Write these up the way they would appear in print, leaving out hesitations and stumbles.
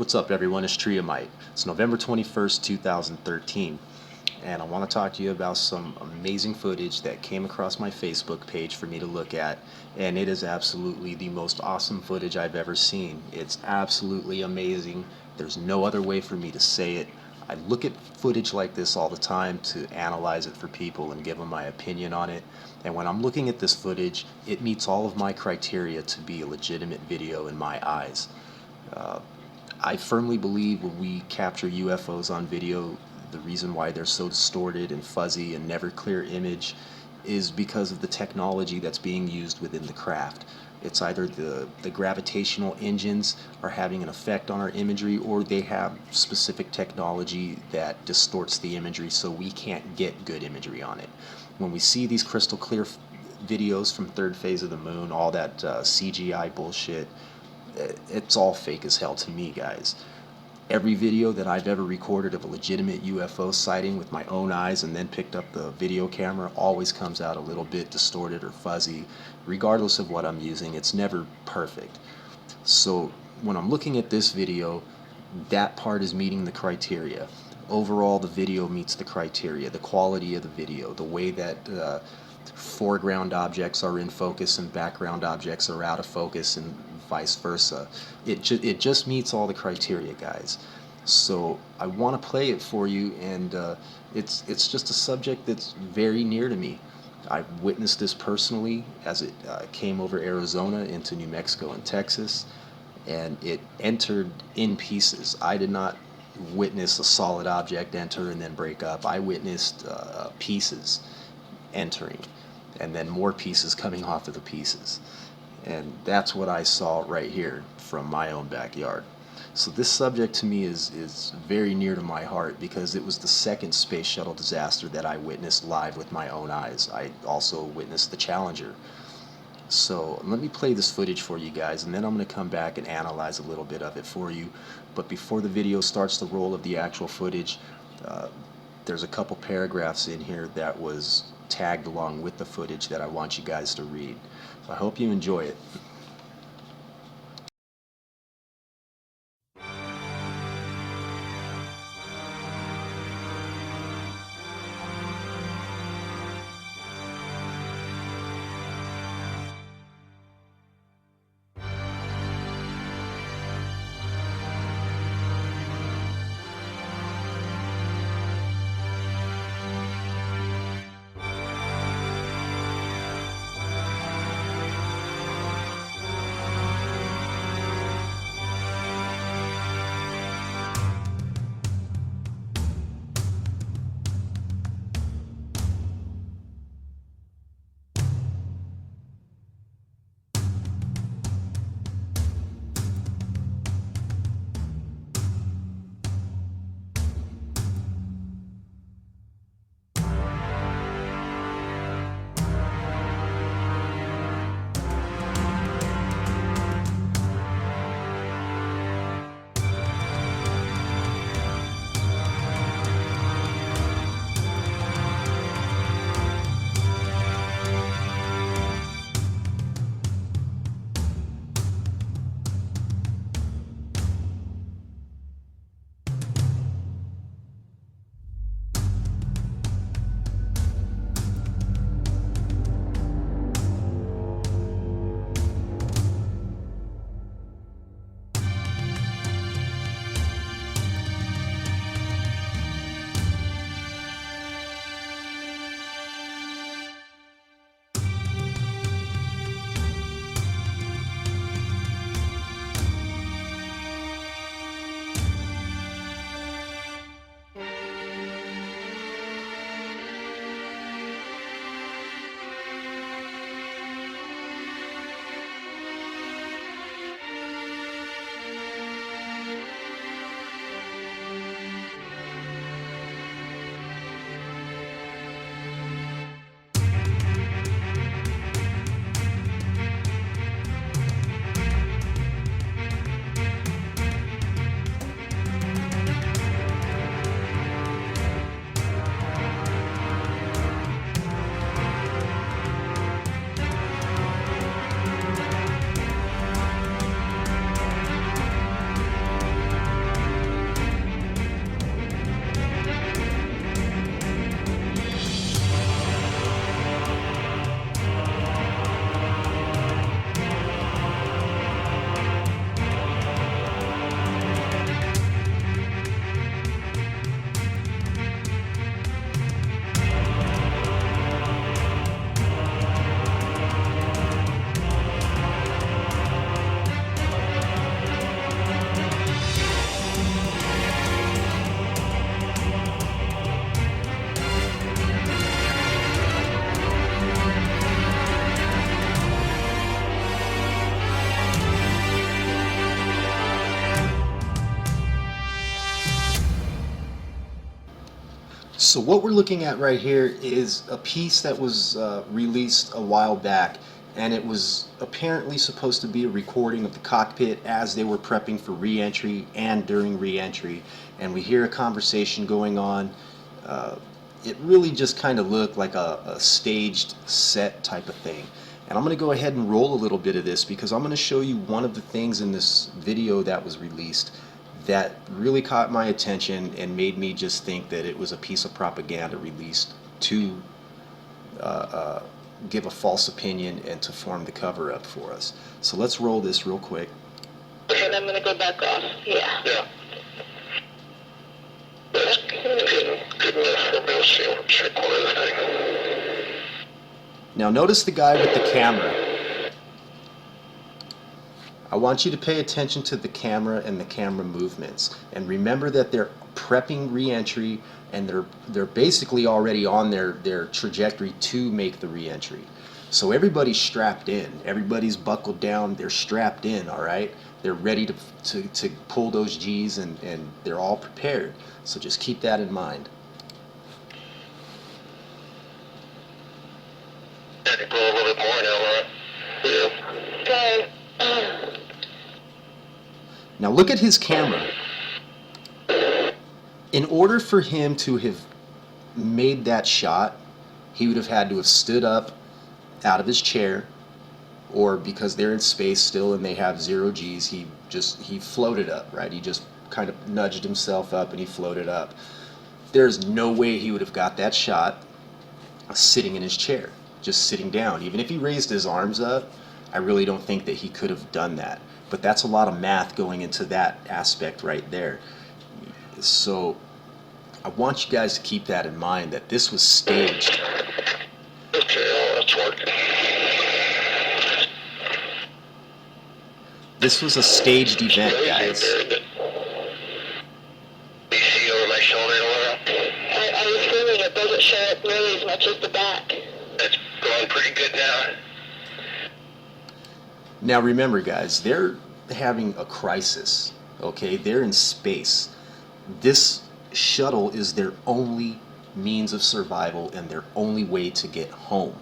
What's up, everyone? It's Triamite. It's November 21st, 2013, and I want to talk to you about some amazing footage that came across my Facebook page for me to look at, and it is absolutely the most awesome footage I've ever seen. It's absolutely amazing. There's no other way for me to say it. I look at footage like this all the time to analyze it for people and give them my opinion on it. And when I'm looking at this footage, it meets all of my criteria to be a legitimate video in my eyes. I firmly believe when we capture UFOs on video, the reason why they're so distorted and fuzzy and never clear image is because of the technology that's being used within the craft. It's either the gravitational engines are having an effect on our imagery, or they have specific technology that distorts the imagery so we can't get good imagery on it. When we see these crystal clear videos from third phase of the moon, all that CGI bullshit, it's all fake as hell to me, guys. Every video that I've ever recorded of a legitimate UFO sighting with my own eyes and then picked up the video camera always comes out a little bit distorted or fuzzy. Regardless of what I'm using, it's never perfect. So when I'm looking at this video, that part is meeting the criteria. Overall, the video meets the criteria. The quality of the video, the way that foreground objects are in focus and background objects are out of focus, and vice versa. It just meets all the criteria, guys. So I want to play it for you, and it's just a subject that's very near to me. I've witnessed this personally as it came over Arizona into New Mexico and Texas, and it entered in pieces. I did not witness a solid object enter and then break up. I witnessed pieces entering and then more pieces coming off of the pieces. And that's what I saw right here from my own backyard. So this subject to me is very near to my heart because it was the second space shuttle disaster that I witnessed live with my own eyes. I also witnessed the Challenger. So let me play this footage for you guys, and then I'm going to come back and analyze a little bit of it for you. But before the video starts the roll of the actual footage, there's a couple paragraphs in here that was tagged along with the footage that I want you guys to read. So I hope you enjoy it. So what we're looking at right here is a piece that was released a while back, and it was apparently supposed to be a recording of the cockpit as they were prepping for re-entry and during re-entry. And we hear a conversation going on. Uh, it really just kind of looked like a staged set type of thing. And I'm going to go ahead and roll a little bit of this because I'm going to show you one of the things in this video that was released that really caught my attention and made me just think that it was a piece of propaganda released to give a false opinion and to form the cover up for us. So let's roll this real quick. And I'm going to go back off. Yeah. Yeah. That's good enough for me to see what check one of the thing. Now notice the guy with the camera. I want you to pay attention to the camera and the camera movements, and remember that they're prepping re-entry, and they're basically already on their trajectory to make the re-entry. So everybody's strapped in, everybody's buckled down, they're strapped in, all right? They're ready to pull those G's, and they're all prepared. So just keep that in mind. Yeah, you pull a little bit more now, Laura. Yeah. Okay. Now look at his camera. In order for him to have made that shot, he would have had to have stood up out of his chair, or because they're in space still and they have 0 G's, he floated up, right? He just kind of nudged himself up and he floated up. There's no way he would have got that shot sitting in his chair, just sitting down. Even if he raised his arms up, I really don't think that he could have done that. But that's a lot of math going into that aspect right there. So I want you guys to keep that in mind, that this was staged. Okay, that's working. This was a staged event, guys. Do you see over my shoulder, Laura? I was feeling it doesn't show up nearly as much as the back. It's going pretty good now. Now remember, guys, they're having a crisis, okay? They're in space. This shuttle is their only means of survival and their only way to get home,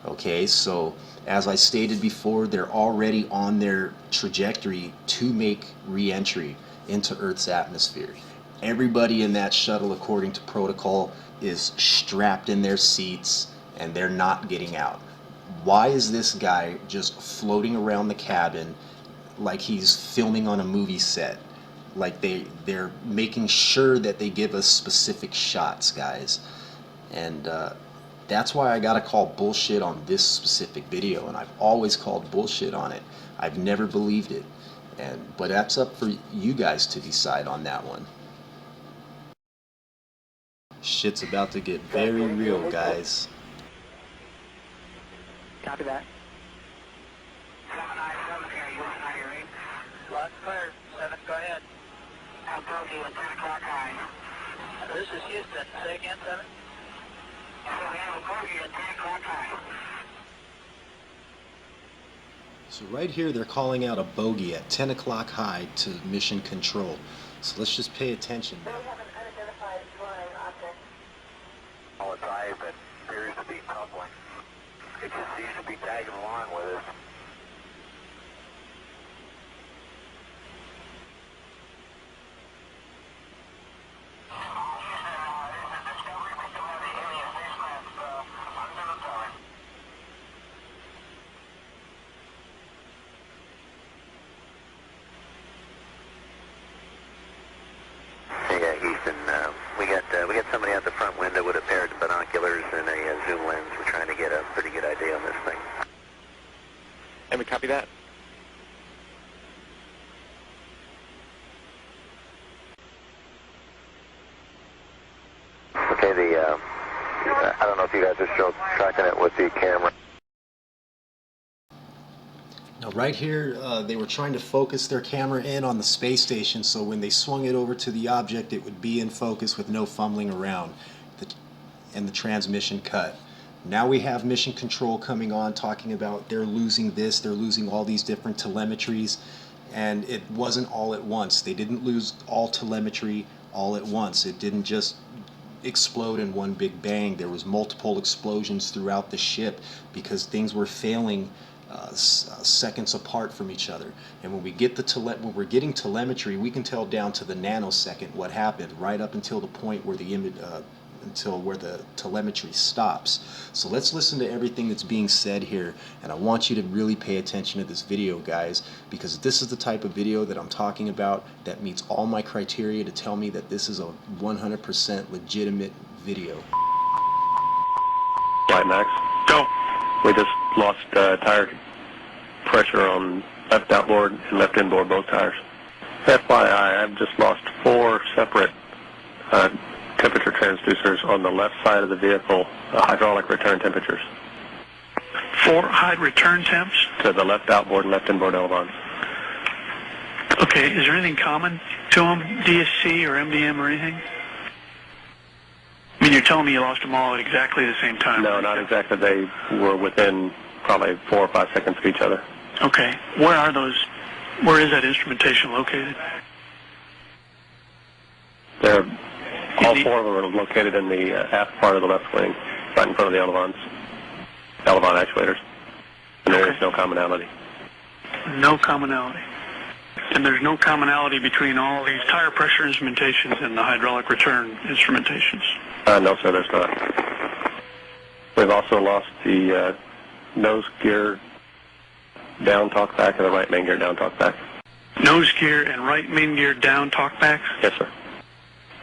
okay? So as I stated before, they're already on their trajectory to make re-entry into Earth's atmosphere. Everybody in that shuttle, according to protocol, is strapped in their seats and they're not getting out. Why is this guy just floating around the cabin like he's filming on a movie set? Like they're making sure that they give us specific shots, guys. And that's why I gotta call bullshit on this specific video, and I've always called bullshit on it. I've never believed it. But that's up for you guys to decide on that one. Shit's about to get very real, guys. Copy that. 797 here, you want to hear? Lots clear. 7, go ahead. I'm talking at 10 o'clock high. This is Houston. Say again, 7. So we have a bogey at 10 o'clock high. So right here they're calling out a bogey at 10 o'clock high to mission control. So let's just pay attention now. We have an unidentified flying object. All its eyes that appears to be tumbling. It just seems to be tagging along with us. Yeah, Houston, we got somebody out the front window with a pair of binoculars and a zoom lens. We're trying to get a pretty good idea on this thing. And we copy that. Okay, I don't know if you guys are still tracking it with the camera. Now right here, they were trying to focus their camera in on the space station, so when they swung it over to the object, it would be in focus with no fumbling around, and the transmission cut. Now we have mission control coming on, talking about they're losing this, they're losing all these different telemetries, and it wasn't all at once. They didn't lose all telemetry all at once. It didn't just explode in one big bang. There was multiple explosions throughout the ship because things were failing seconds apart from each other. And when we get when we're getting telemetry, we can tell down to the nanosecond what happened, right up until the point where the image until where the telemetry stops. So let's listen to everything that's being said here, and I want you to really pay attention to this video, guys, because this is the type of video that I'm talking about that meets all my criteria to tell me that this is a 100% legitimate video. Flight Max. Go. We just lost tire pressure on left outboard and left inboard, both tires. FYI, I've just lost 4 separate temperature transducers on the left side of the vehicle, hydraulic return temperatures. 4 high return temps? To the left outboard and left inboard elevons. Okay, is there anything common to them, DSC or MDM or anything? I mean, you're telling me you lost them all at exactly the same time? No, not exactly. They were within probably 4 or 5 seconds of each other. Okay, where are those? Where is that instrumentation located? They're all 4 of them are located in the aft part of the left wing, right in front of the elevon actuators. And there is no commonality. No commonality. And there's no commonality between all these tire pressure instrumentations and the hydraulic return instrumentations? No, sir, there's not. We've also lost the nose gear down talkback and the right main gear down talkback. Nose gear and right main gear down talkbacks? Yes, sir.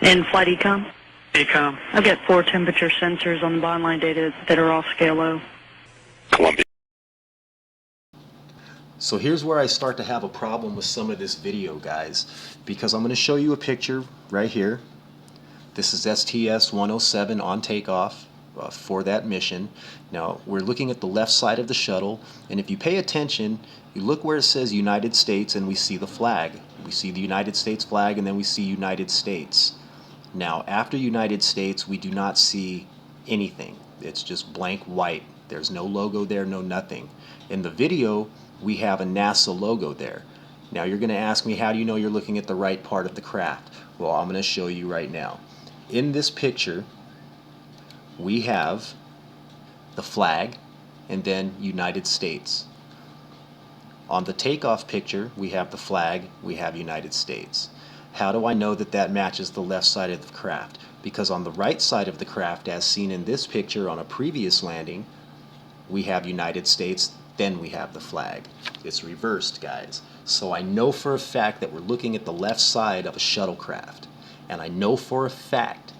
In flight econ? Econ. I've got 4 temperature sensors on the bottom line data that are all scale low. Columbia. So here's where I start to have a problem with some of this video, guys, because I'm going to show you a picture right here. This is sts17 on takeoff for that mission. Now we're looking at the left side of the shuttle, and if you pay attention, you look where it says United States and we see the flag. We see the United States flag, and then we see United States. Now after United States, we do not see anything. It's just blank white. There's no logo there, no nothing. In the video, we have a NASA logo there. Now you're going to ask me, how do you know you're looking at the right part of the craft? Well, I'm going to show you right now. In this picture, we have the flag and then United States. On the takeoff picture, we have the flag, we have United States. How do I know that that matches the left side of the craft? Because on the right side of the craft, as seen in this picture on a previous landing, we have United States, then we have the flag. It's reversed, guys. So I know for a fact that we're looking at the left side of a shuttlecraft. And I know for a fact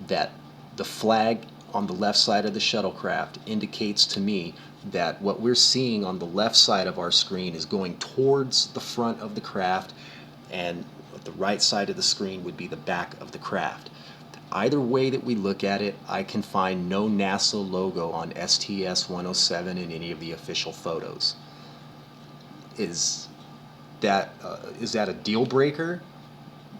that the flag on the left side of the shuttlecraft indicates to me that what we're seeing on the left side of our screen is going towards the front of the craft, and the right side of the screen would be the back of the craft. Either way that we look at it, I can find no NASA logo on STS-107 in any of the official photos. Is that a deal breaker?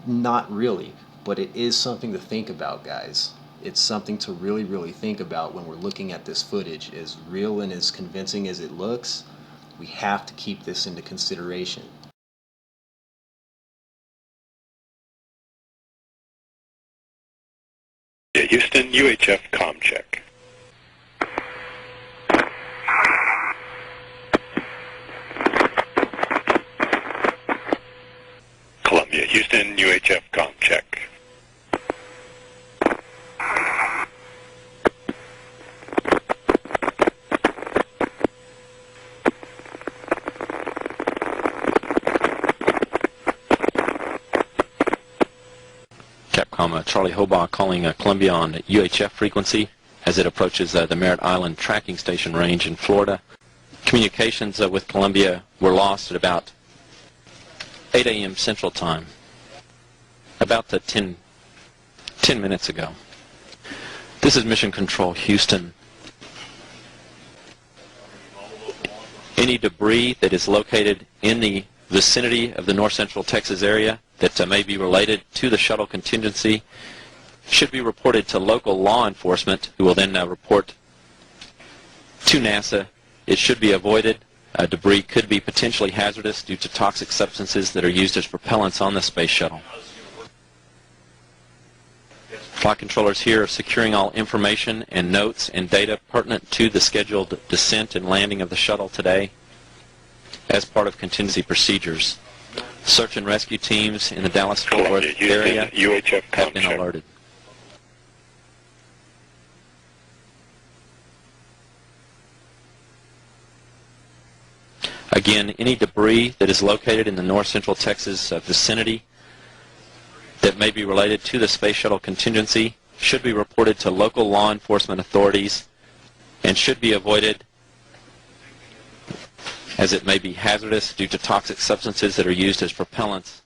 Not really, but it is something to think about, guys. It's something to really, really think about when we're looking at this footage. As real and as convincing as it looks, we have to keep this into consideration. Houston, UHF comm check. Columbia, Houston, UHF comm check. Capcom Charlie Hobaugh calling Columbia on UHF frequency as it approaches the Merritt Island tracking station range in Florida. Communications with Columbia were lost at about 8 a.m. Central Time, about 10 minutes ago. This is Mission Control, Houston. Any debris that is located in the vicinity of the north central Texas area that may be related to the shuttle contingency should be reported to local law enforcement, who will then report to NASA. It should be avoided. Debris could be potentially hazardous due to toxic substances that are used as propellants on the space shuttle. Flight controllers here are securing all information and notes and data pertinent to the scheduled descent and landing of the shuttle today as part of contingency procedures. Search and rescue teams in the Dallas-Fort Worth Columbia, area Houston, UHF have been ComCheck. alerted. Again, any debris that is located in the north central Texas vicinity that may be related to the space shuttle contingency should be reported to local law enforcement authorities and should be avoided as it may be hazardous due to toxic substances that are used as propellants